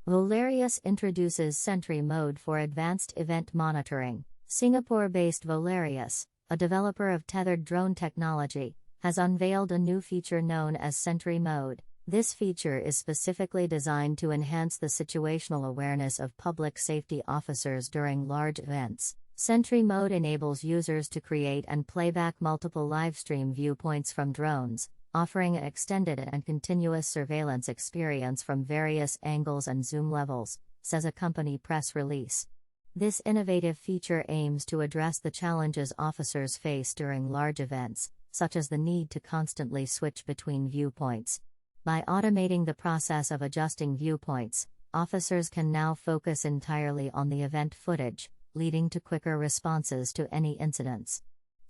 Volarious introduces Sentry Mode for advanced event monitoring. Singapore-based Volarious, a developer of tethered drone technology, has unveiled a new feature known as Sentry Mode. This feature is specifically designed to enhance the situational awareness of public safety officers during large events. Sentry Mode enables users to create and playback multiple livestream viewpoints from drones, offering an extended and continuous surveillance experience from various angles and zoom levels, says a company press release. This innovative feature aims to address the challenges officers face during large events, such as the need to constantly switch between viewpoints. By automating the process of adjusting viewpoints, officers can now focus entirely on the event footage, leading to quicker responses to any incidents.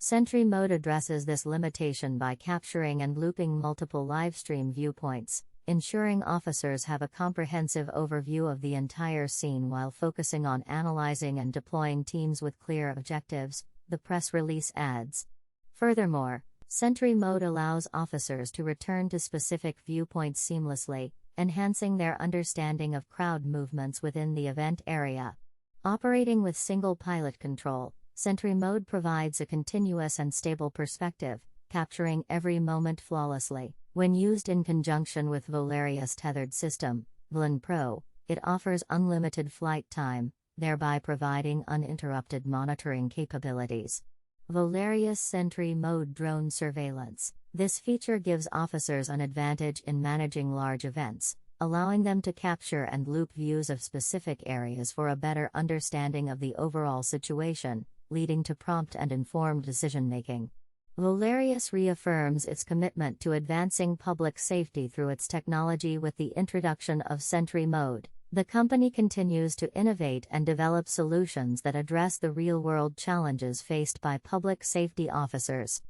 Sentry Mode addresses this limitation by capturing and looping multiple livestream viewpoints, ensuring officers have a comprehensive overview of the entire scene while focusing on analyzing and deploying teams with clear objectives, the press release adds. Furthermore, Sentry Mode allows officers to return to specific viewpoints seamlessly, enhancing their understanding of crowd movements within the event area. Operating with single pilot control, Sentry Mode provides a continuous and stable perspective, capturing every moment flawlessly. When used in conjunction with Volarious' tethered system, VLAN Pro, it offers unlimited flight time, thereby providing uninterrupted monitoring capabilities. Volarious Sentry Mode Drone Surveillance. This feature gives officers an advantage in managing large events, allowing them to capture and loop views of specific areas for a better understanding of the overall situation, leading to prompt and informed decision-making. Volarious reaffirms its commitment to advancing public safety through its technology with the introduction of Sentry Mode. The company continues to innovate and develop solutions that address the real-world challenges faced by public safety officers.